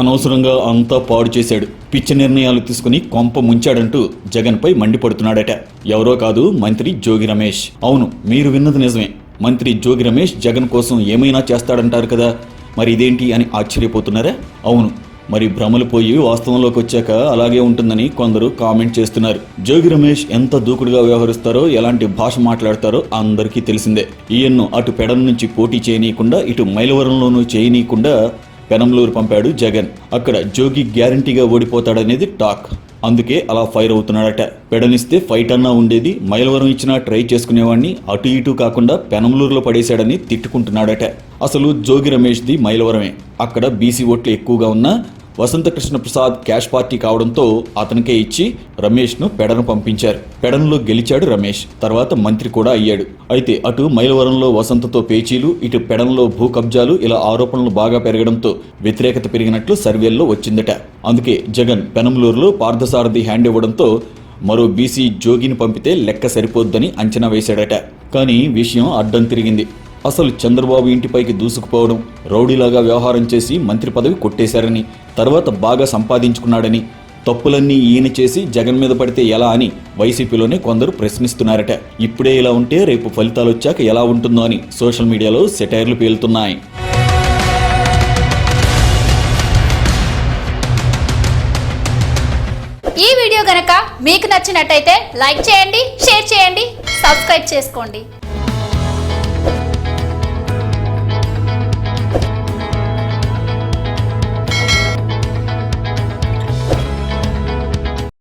అనవసరంగా అంతా పాడు చేశాడు, పిచ్చి నిర్ణయాలు తీసుకుని కొంప ముంచాడంటూ జగన్పై మండిపడుతున్నాడట. ఎవరో కాదు, మంత్రి జోగి రమేష్. అవును, మీరు విన్నది నిజమే. మంత్రి జోగి రమేష్ జగన్ కోసం ఏమైనా చేస్తాడంటారు కదా, మరి ఇదేంటి అని ఆశ్చర్యపోతున్నారా? అవును, మరి భ్రమలు పోయి వాస్తవంలోకి వచ్చాక అలాగే ఉంటుందని కొందరు కామెంట్ చేస్తున్నారు. జోగి రమేష్ ఎంత దూకుడుగా వ్యవహరిస్తారో, ఎలాంటి భాష మాట్లాడతారో అందరికీ తెలిసిందే. ఈయన్ను అటు పెడల నుంచి పోటీ చేయనీయకుండా, ఇటు మైలవరంలోనూ చేయనీయకుండా పెనంలూరు పంపాడు జగన్. అక్కడ జోగి గ్యారంటీగా ఓడిపోతాడనేది టాక్. అందుకే అలా ఫైర్ అవుతున్నాడట. పెడనిస్తే ఫైట్ అన్నా ఉండేది, మైలవరం ఇచ్చినా ట్రై చేసుకునేవాడిని, అటు ఇటు కాకుండా పెనంలూరులో పడేశాడని తిట్టుకుంటున్నాడట. అసలు జోగి రమేష్ది మైలవరమే. అక్కడ బీసీ ఓట్లు ఎక్కువగా ఉన్నా వసంతకృష్ణ ప్రసాద్ క్యాష్ పార్టీ కావడంతో అతనికే ఇచ్చి రమేష్ను పెడను పంపించారు. పెడన్లో గెలిచాడు రమేష్, తర్వాత మంత్రి కూడా అయ్యాడు. అయితే అటు మైలవరంలో వసంతతో పేచీలు, ఇటు పెడన్లో భూ కబ్జాలు, ఇలా ఆరోపణలు బాగా పెరగడంతో వ్యతిరేకత పెరిగినట్లు సర్వేల్లో వచ్చిందట. అందుకే జగన్ పెనంలూరులో పార్థసారథి హ్యాండ్ ఇవ్వడంతో మరో బీసీ జోగిని పంపితే లెక్క సరిపోద్దని అంచనా వేశాడట. కానీ విషయం అడ్డం తిరిగింది. అసలు చంద్రబాబు ఇంటిపైకి దూసుకుపోవడం, రౌడీలాగా వ్యవహారం చేసి మంత్రి పదవి కొట్టేశారని, తర్వాత బాగా సంపాదించుకున్నాడని, తప్పులన్నీ ఈయన చేసి జగన్ మీద పడితే ఎలా అని వైసీపీలోనే కొందరు ప్రశ్నిస్తున్నారట. ఇప్పుడే ఇలా ఉంటే రేపు ఫలితాలు వచ్చాక ఎలా ఉంటుందో అని సోషల్ మీడియాలో సెటైర్లు పేలుతున్నాయి. ఈ వీడియో గనక మీకు నచ్చినట్టయితే లైక్ చేయండి, షేర్ చేయండి, సబ్స్క్రైబ్ చేసుకోండి.